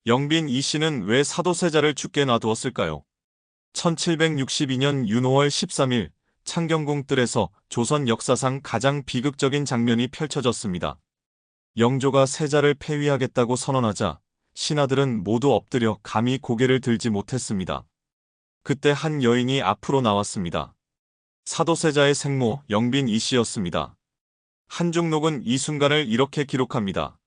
영빈 이 씨는 왜 사도세자를 죽게 놔두었을까요? 1762년 윤 5월 13일 창경궁 뜰에서 조선 역사상 가장 비극적인 장면이 펼쳐졌습니다. 영조가 세자를 폐위하겠다고 선언하자 신하들은 모두 엎드려 감히 고개를 들지 못했습니다. 그때 한 여인이 앞으로 나왔습니다. 사도세자의 생모 영빈 이 씨였습니다. 한중록은 이 순간을 이렇게 기록합니다.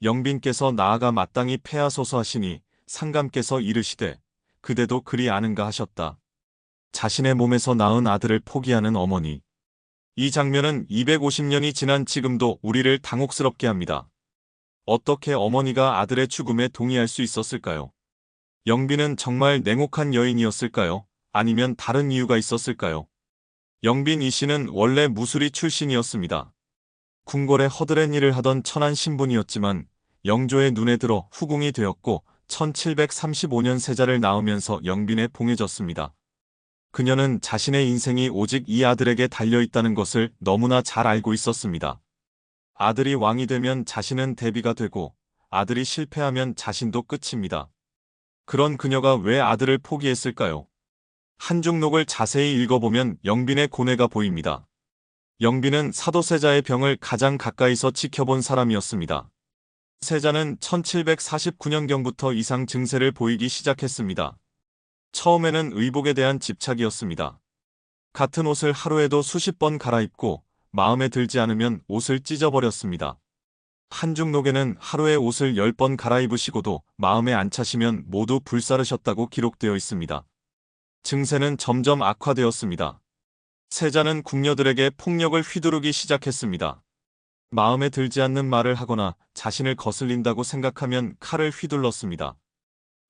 영빈께서 나아가 마땅히 패하소서 하시니 상감께서 이르시되 그대도 그리 아는가 하셨다. 자신의 몸에서 낳은 아들을 포기하는 어머니. 이 장면은 250년이 지난 지금도 우리를 당혹스럽게 합니다. 어떻게 어머니가 아들의 죽음에 동의할 수 있었을까요? 영빈은 정말 냉혹한 여인이었을까요? 아니면 다른 이유가 있었을까요? 영빈 이 씨는 원래 무술이 출신이었습니다. 궁궐에 허드렛 일을 하던 천한 신분이었지만 영조의 눈에 들어 후궁이 되었고 1735년 세자를 낳으면서 영빈에 봉해졌습니다. 그녀는 자신의 인생이 오직 이 아들에게 달려있다는 것을 너무나 잘 알고 있었습니다. 아들이 왕이 되면 자신은 대비가 되고 아들이 실패하면 자신도 끝입니다. 그런 그녀가 왜 아들을 포기했을까요? 한중록을 자세히 읽어보면 영빈의 고뇌가 보입니다. 영빈은 사도세자의 병을 가장 가까이서 지켜본 사람이었습니다. 세자는 1749년경부터 이상 증세를 보이기 시작했습니다. 처음에는 의복에 대한 집착이었습니다. 같은 옷을 하루에도 수십 번 갈아입고 마음에 들지 않으면 옷을 찢어버렸습니다. 한중록에는 하루에 옷을 10번 갈아입으시고도 마음에 안 차시면 모두 불사르셨다고 기록되어 있습니다. 증세는 점점 악화되었습니다. 세자는 궁녀들에게 폭력을 휘두르기 시작했습니다. 마음에 들지 않는 말을 하거나 자신을 거슬린다고 생각하면 칼을 휘둘렀습니다.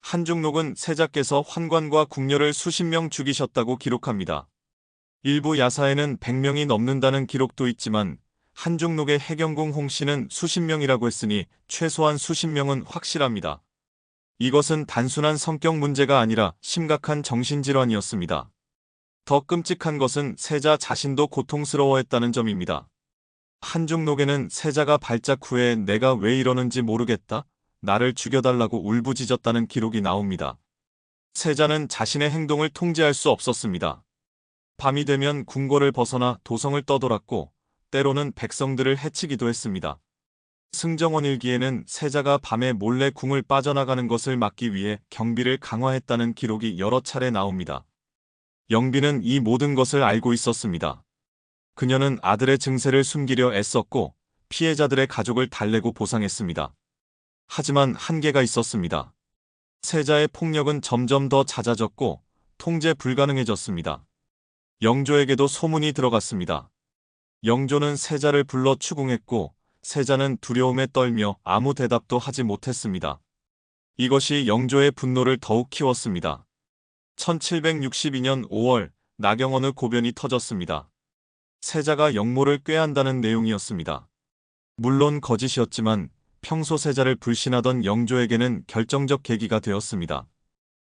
한중록은 세자께서 환관과 궁녀를 수십 명 죽이셨다고 기록합니다. 일부 야사에는 100명이 넘는다는 기록도 있지만 한중록의 해경궁 홍씨는 수십 명이라고 했으니 최소한 수십 명은 확실합니다. 이것은 단순한 성격 문제가 아니라 심각한 정신질환이었습니다. 더 끔찍한 것은 세자 자신도 고통스러워했다는 점입니다. 한중록에는 세자가 발작 후에 내가 왜 이러는지 모르겠다, 나를 죽여달라고 울부짖었다는 기록이 나옵니다. 세자는 자신의 행동을 통제할 수 없었습니다. 밤이 되면 궁궐을 벗어나 도성을 떠돌았고 때로는 백성들을 해치기도 했습니다. 승정원 일기에는 세자가 밤에 몰래 궁을 빠져나가는 것을 막기 위해 경비를 강화했다는 기록이 여러 차례 나옵니다. 영빈은 이 모든 것을 알고 있었습니다. 그녀는 아들의 증세를 숨기려 애썼고 피해자들의 가족을 달래고 보상했습니다. 하지만 한계가 있었습니다. 세자의 폭력은 점점 더 잦아졌고 통제 불가능해졌습니다. 영조에게도 소문이 들어갔습니다. 영조는 세자를 불러 추궁했고 세자는 두려움에 떨며 아무 대답도 하지 못했습니다. 이것이 영조의 분노를 더욱 키웠습니다. 1762년 5월 나경원의 고변이 터졌습니다. 세자가 영모를 꾀한다는 내용이었습니다. 물론 거짓이었지만 평소 세자를 불신하던 영조에게는 결정적 계기가 되었습니다.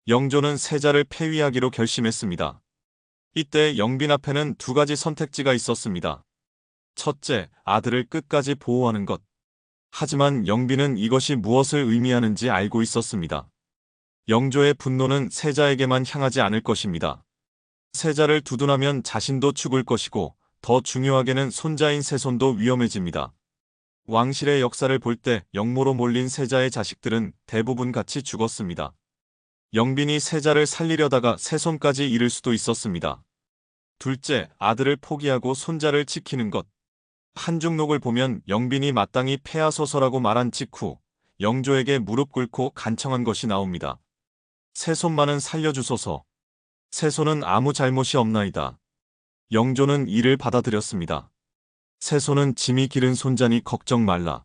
영조는 세자를 폐위하기로 결심했습니다. 이때 영빈 앞에는 두 가지 선택지가 있었습니다. 첫째, 아들을 끝까지 보호하는 것. 하지만 영빈은 이것이 무엇을 의미하는지 알고 있었습니다. 영조의 분노는 세자에게만 향하지 않을 것입니다. 세자를 두둔하면 자신도 죽을 것이고 더 중요하게는 손자인 세손도 위험해집니다. 왕실의 역사를 볼 때 영모로 몰린 세자의 자식들은 대부분 같이 죽었습니다. 영빈이 세자를 살리려다가 세손까지 잃을 수도 있었습니다. 둘째, 아들을 포기하고 손자를 지키는 것. 한중록을 보면 영빈이 마땅히 패하소서라고 말한 직후 영조에게 무릎 꿇고 간청한 것이 나옵니다. 세손만은 살려주소서. 세손은 아무 잘못이 없나이다. 영조는 이를 받아들였습니다. 세손은 짐이 기른 손자니 걱정 말라.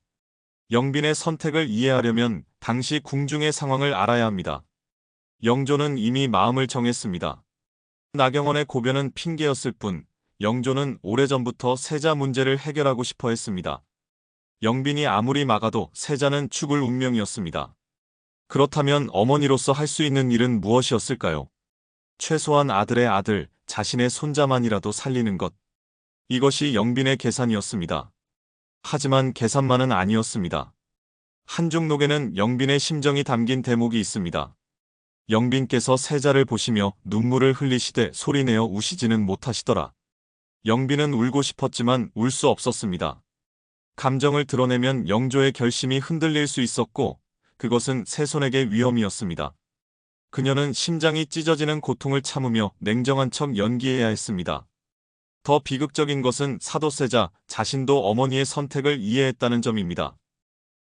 영빈의 선택을 이해하려면 당시 궁중의 상황을 알아야 합니다. 영조는 이미 마음을 정했습니다. 나경원의 고변은 핑계였을 뿐 영조는 오래전부터 세자 문제를 해결하고 싶어 했습니다. 영빈이 아무리 막아도 세자는 죽을 운명이었습니다. 그렇다면 어머니로서 할 수 있는 일은 무엇이었을까요? 최소한 아들의 아들, 자신의 손자만이라도 살리는 것. 이것이 영빈의 계산이었습니다. 하지만 계산만은 아니었습니다. 한중록에는 영빈의 심정이 담긴 대목이 있습니다. 영빈께서 세자를 보시며 눈물을 흘리시되 소리내어 우시지는 못하시더라. 영빈은 울고 싶었지만 울 수 없었습니다. 감정을 드러내면 영조의 결심이 흔들릴 수 있었고 그것은 세손에게 위험이었습니다. 그녀는 심장이 찢어지는 고통을 참으며 냉정한 척 연기해야 했습니다. 더 비극적인 것은 사도세자 자신도 어머니의 선택을 이해했다는 점입니다.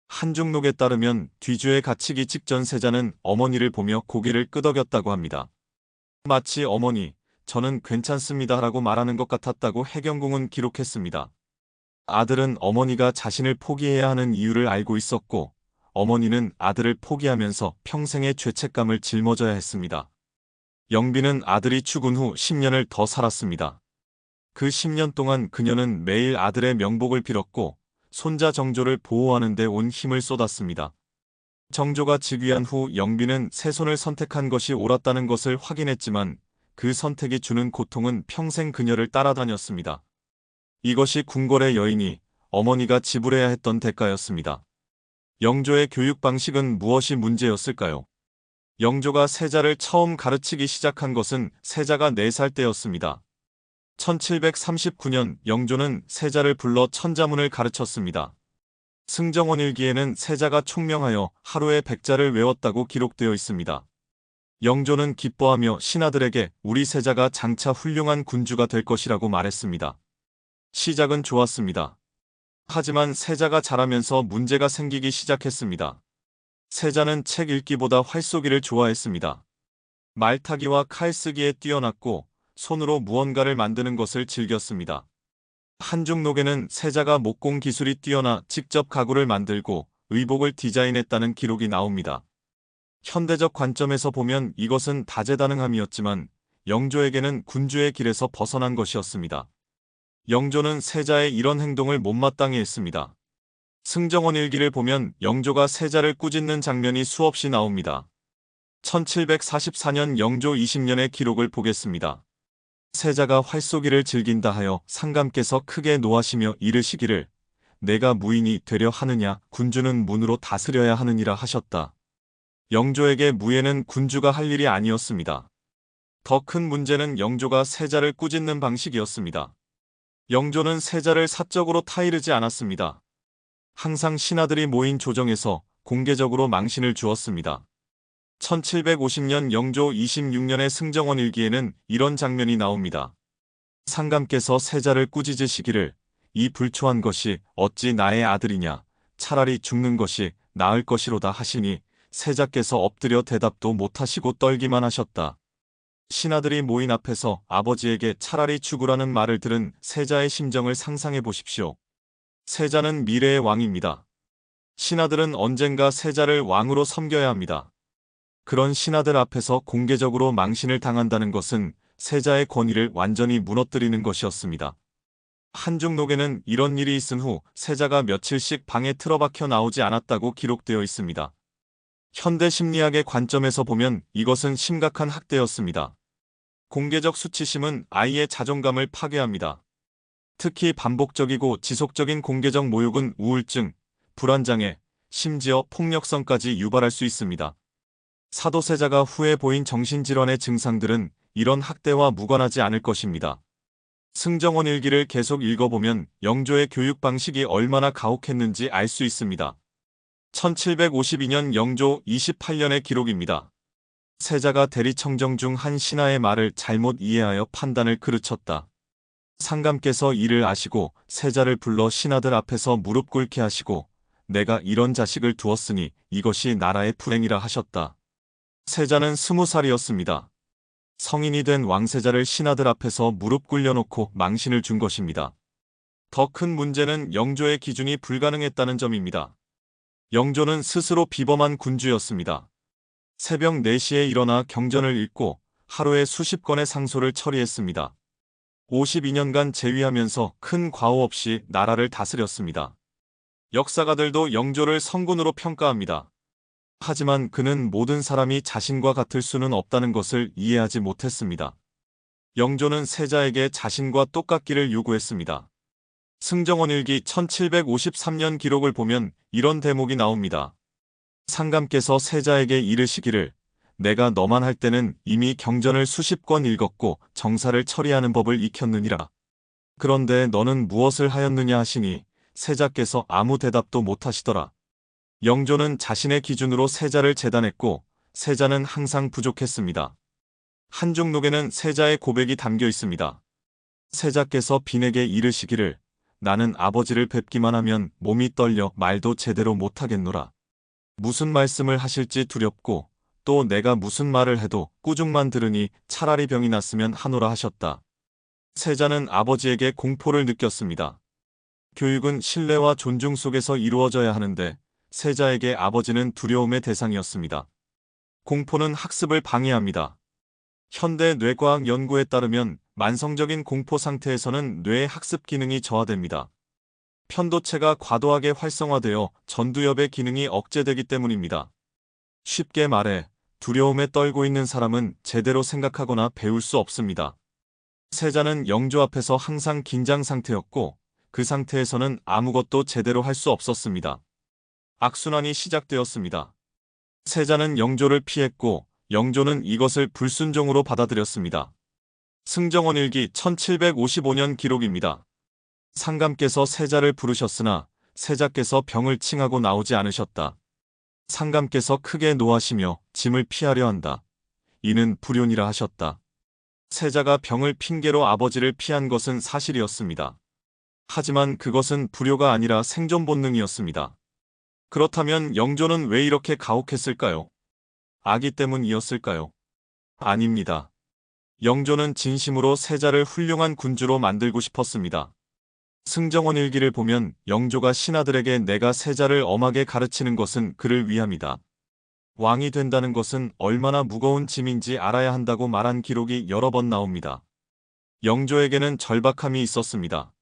한중록에 따르면 뒤주에 갇히기 직전 세자는 어머니를 보며 고개를 끄덕였다고 합니다. 마치 어머니, 저는 괜찮습니다 라고 말하는 것 같았다고 해경궁은 기록했습니다. 아들은 어머니가 자신을 포기해야 하는 이유를 알고 있었고 어머니는 아들을 포기하면서 평생의 죄책감을 짊어져야 했습니다. 영빈은 아들이 죽은 후 10년을 더 살았습니다. 그 10년 동안 그녀는 매일 아들의 명복을 빌었고 손자 정조를 보호하는 데 온 힘을 쏟았습니다. 정조가 즉위한 후 영빈은 세손을 선택한 것이 옳았다는 것을 확인했지만 그 선택이 주는 고통은 평생 그녀를 따라다녔습니다. 이것이 궁궐의 여인이 어머니가 지불해야 했던 대가였습니다. 영조의 교육 방식은 무엇이 문제였을까요? 영조가 세자를 처음 가르치기 시작한 것은 세자가 4살 때였습니다. 1739년 영조는 세자를 불러 천자문을 가르쳤습니다. 승정원 일기에는 세자가 총명하여 하루에 100자를 외웠다고 기록되어 있습니다. 영조는 기뻐하며 신하들에게 우리 세자가 장차 훌륭한 군주가 될 것이라고 말했습니다. 시작은 좋았습니다. 하지만 세자가 자라면서 문제가 생기기 시작했습니다. 세자는 책 읽기보다 활쏘기를 좋아했습니다. 말타기와 칼쓰기에 뛰어났고 손으로 무언가를 만드는 것을 즐겼습니다. 한중록에는 세자가 목공 기술이 뛰어나 직접 가구를 만들고 의복을 디자인했다는 기록이 나옵니다. 현대적 관점에서 보면 이것은 다재다능함이었지만 영조에게는 군주의 길에서 벗어난 것이었습니다. 영조는 세자의 이런 행동을 못마땅해 했습니다. 승정원 일기를 보면 영조가 세자를 꾸짖는 장면이 수없이 나옵니다. 1744년 영조 20년의 기록을 보겠습니다. 세자가 활쏘기를 즐긴다 하여 상감께서 크게 노하시며 이르시기를 내가 무인이 되려 하느냐 군주는 문으로 다스려야 하느니라 하셨다. 영조에게 무예는 군주가 할 일이 아니었습니다. 더 큰 문제는 영조가 세자를 꾸짖는 방식이었습니다. 영조는 세자를 사적으로 타이르지 않았습니다. 항상 신하들이 모인 조정에서 공개적으로 망신을 주었습니다. 1750년 영조 26년의 승정원 일기에는 이런 장면이 나옵니다. 상감께서 세자를 꾸짖으시기를 이 불초한 것이 어찌 나의 아들이냐 차라리 죽는 것이 나을 것이로다 하시니 세자께서 엎드려 대답도 못하시고 떨기만 하셨다. 신하들이 모인 앞에서 아버지에게 차라리 죽으라는 말을 들은 세자의 심정을 상상해 보십시오. 세자는 미래의 왕입니다. 신하들은 언젠가 세자를 왕으로 섬겨야 합니다. 그런 신하들 앞에서 공개적으로 망신을 당한다는 것은 세자의 권위를 완전히 무너뜨리는 것이었습니다. 한중록에는 이런 일이 있은 후 세자가 며칠씩 방에 틀어박혀 나오지 않았다고 기록되어 있습니다. 현대 심리학의 관점에서 보면 이것은 심각한 학대였습니다. 공개적 수치심은 아이의 자존감을 파괴합니다. 특히 반복적이고 지속적인 공개적 모욕은 우울증, 불안장애, 심지어 폭력성까지 유발할 수 있습니다. 사도세자가 후에 보인 정신질환의 증상들은 이런 학대와 무관하지 않을 것입니다. 승정원 일기를 계속 읽어보면 영조의 교육 방식이 얼마나 가혹했는지 알 수 있습니다. 1752년 영조 28년의 기록입니다. 세자가 대리청정 중 한 신하의 말을 잘못 이해하여 판단을 그르쳤다. 상감께서 이를 아시고 세자를 불러 신하들 앞에서 무릎 꿇게 하시고 내가 이런 자식을 두었으니 이것이 나라의 불행이라 하셨다. 세자는 20살이었습니다. 성인이 된 왕세자를 신하들 앞에서 무릎 꿇려놓고 망신을 준 것입니다. 더 큰 문제는 영조의 기준이 불가능했다는 점입니다. 영조는 스스로 비범한 군주였습니다. 새벽 4시에 일어나 경전을 읽고 하루에 수십 건의 상소를 처리했습니다. 52년간 재위하면서 큰 과오 없이 나라를 다스렸습니다. 역사가들도 영조를 성군으로 평가합니다. 하지만 그는 모든 사람이 자신과 같을 수는 없다는 것을 이해하지 못했습니다. 영조는 세자에게 자신과 똑같기를 요구했습니다. 승정원 일기 1753년 기록을 보면 이런 대목이 나옵니다. 상감께서 세자에게 이르시기를 내가 너만 할 때는 이미 경전을 수십 권 읽었고 정사를 처리하는 법을 익혔느니라. 그런데 너는 무엇을 하였느냐 하시니 세자께서 아무 대답도 못하시더라. 영조는 자신의 기준으로 세자를 재단했고 세자는 항상 부족했습니다. 한중록에는 세자의 고백이 담겨 있습니다. 세자께서 빈에게 이르시기를 나는 아버지를 뵙기만 하면 몸이 떨려 말도 제대로 못하겠노라. 무슨 말씀을 하실지 두렵고 또 내가 무슨 말을 해도 꾸중만 들으니 차라리 병이 났으면 하노라 하셨다. 세자는 아버지에게 공포를 느꼈습니다. 교육은 신뢰와 존중 속에서 이루어져야 하는데 세자에게 아버지는 두려움의 대상이었습니다. 공포는 학습을 방해합니다. 현대 뇌과학 연구에 따르면 만성적인 공포 상태에서는 뇌의 학습 기능이 저하됩니다. 편도체가 과도하게 활성화되어 전두엽의 기능이 억제되기 때문입니다. 쉽게 말해 두려움에 떨고 있는 사람은 제대로 생각하거나 배울 수 없습니다. 세자는 영조 앞에서 항상 긴장 상태였고 그 상태에서는 아무것도 제대로 할 수 없었습니다. 악순환이 시작되었습니다. 세자는 영조를 피했고 영조는 이것을 불순종으로 받아들였습니다. 승정원 일기 1755년 기록입니다. 상감께서 세자를 부르셨으나 세자께서 병을 칭하고 나오지 않으셨다. 상감께서 크게 노하시며 짐을 피하려 한다. 이는 불륜이라 하셨다. 세자가 병을 핑계로 아버지를 피한 것은 사실이었습니다. 하지만 그것은 불효가 아니라 생존 본능이었습니다. 그렇다면 영조는 왜 이렇게 가혹했을까요? 아기 때문이었을까요? 아닙니다. 영조는 진심으로 세자를 훌륭한 군주로 만들고 싶었습니다. 승정원 일기를 보면 영조가 신하들에게 내가 세자를 엄하게 가르치는 것은 그를 위함이다. 왕이 된다는 것은 얼마나 무거운 짐인지 알아야 한다고 말한 기록이 여러 번 나옵니다. 영조에게는 절박함이 있었습니다.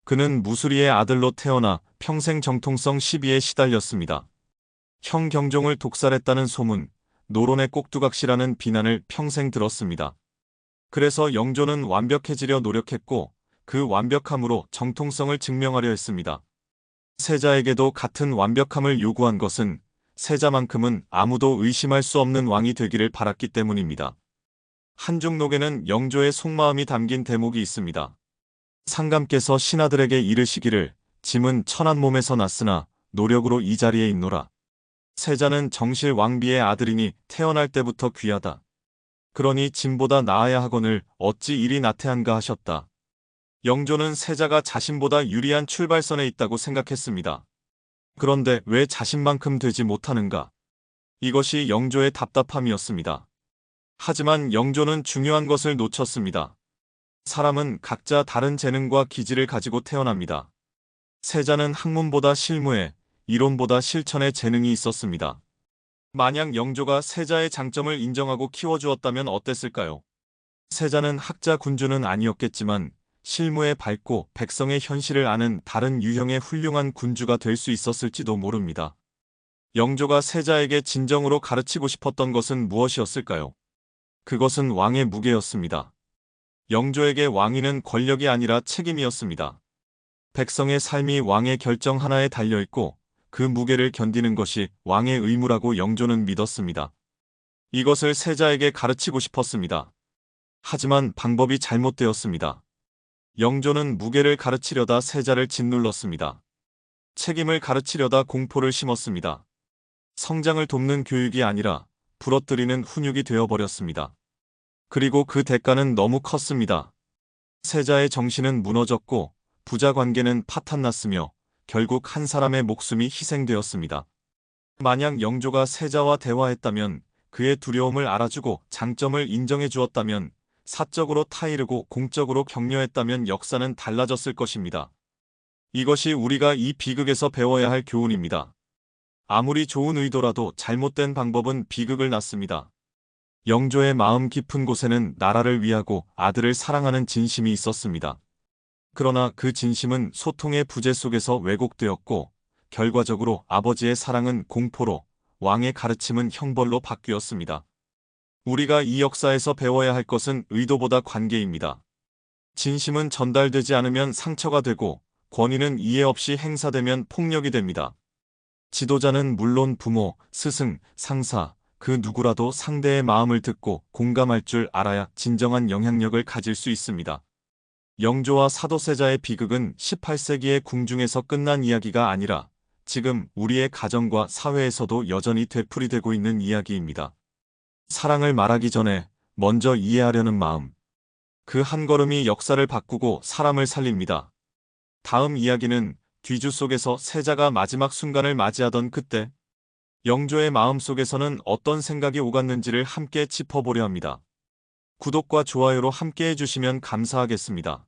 그는 무수리의 아들로 태어나 평생 정통성 시비에 시달렸습니다. 형 경종을 독살했다는 소문, 노론의 꼭두각시라는 비난을 평생 들었습니다. 그래서 영조는 완벽해지려 노력했고 그 완벽함으로 정통성을 증명하려 했습니다. 세자에게도 같은 완벽함을 요구한 것은 세자만큼은 아무도 의심할 수 없는 왕이 되기를 바랐기 때문입니다. 한중록에는 영조의 속마음이 담긴 대목이 있습니다. 상감께서 신하들에게 이르시기를 짐은 천한 몸에서 났으나 노력으로 이 자리에 있노라. 세자는 정실 왕비의 아들이니 태어날 때부터 귀하다. 그러니 짐보다 나아야 하거늘 어찌 이리 나태한가 하셨다. 영조는 세자가 자신보다 유리한 출발선에 있다고 생각했습니다. 그런데 왜 자신만큼 되지 못하는가? 이것이 영조의 답답함이었습니다. 하지만 영조는 중요한 것을 놓쳤습니다. 사람은 각자 다른 재능과 기질을 가지고 태어납니다. 세자는 학문보다 실무에, 이론보다 실천에 재능이 있었습니다. 만약 영조가 세자의 장점을 인정하고 키워주었다면 어땠을까요? 세자는 학자 군주는 아니었겠지만 실무에 밝고 백성의 현실을 아는 다른 유형의 훌륭한 군주가 될 수 있었을지도 모릅니다. 영조가 세자에게 진정으로 가르치고 싶었던 것은 무엇이었을까요? 그것은 왕의 무게였습니다. 영조에게 왕위는 권력이 아니라 책임이었습니다. 백성의 삶이 왕의 결정 하나에 달려있고 그 무게를 견디는 것이 왕의 의무라고 영조는 믿었습니다. 이것을 세자에게 가르치고 싶었습니다. 하지만 방법이 잘못되었습니다. 영조는 무게를 가르치려다 세자를 짓눌렀습니다. 책임을 가르치려다 공포를 심었습니다. 성장을 돕는 교육이 아니라 부러뜨리는 훈육이 되어버렸습니다. 그리고 그 대가는 너무 컸습니다. 세자의 정신은 무너졌고 부자 관계는 파탄났으며 결국 한 사람의 목숨이 희생되었습니다. 만약 영조가 세자와 대화했다면 그의 두려움을 알아주고 장점을 인정해 주었다면 사적으로 타이르고 공적으로 격려했다면 역사는 달라졌을 것입니다. 이것이 우리가 이 비극에서 배워야 할 교훈입니다. 아무리 좋은 의도라도 잘못된 방법은 비극을 낳습니다. 영조의 마음 깊은 곳에는 나라를 위하고 아들을 사랑하는 진심이 있었습니다. 그러나 그 진심은 소통의 부재 속에서 왜곡되었고 결과적으로 아버지의 사랑은 공포로, 왕의 가르침은 형벌로 바뀌었습니다. 우리가 이 역사에서 배워야 할 것은 의도보다 관계입니다. 진심은 전달되지 않으면 상처가 되고 권위는 이해 없이 행사되면 폭력이 됩니다. 지도자는 물론 부모, 스승, 상사, 그 누구라도 상대의 마음을 듣고 공감할 줄 알아야 진정한 영향력을 가질 수 있습니다. 영조와 사도세자의 비극은 18세기의 궁중에서 끝난 이야기가 아니라 지금 우리의 가정과 사회에서도 여전히 되풀이되고 있는 이야기입니다. 사랑을 말하기 전에 먼저 이해하려는 마음. 그 한 걸음이 역사를 바꾸고 사람을 살립니다. 다음 이야기는 뒤주 속에서 세자가 마지막 순간을 맞이하던 그때, 영조의 마음속에서는 어떤 생각이 오갔는지를 함께 짚어보려 합니다. 구독과 좋아요로 함께 해주시면 감사하겠습니다.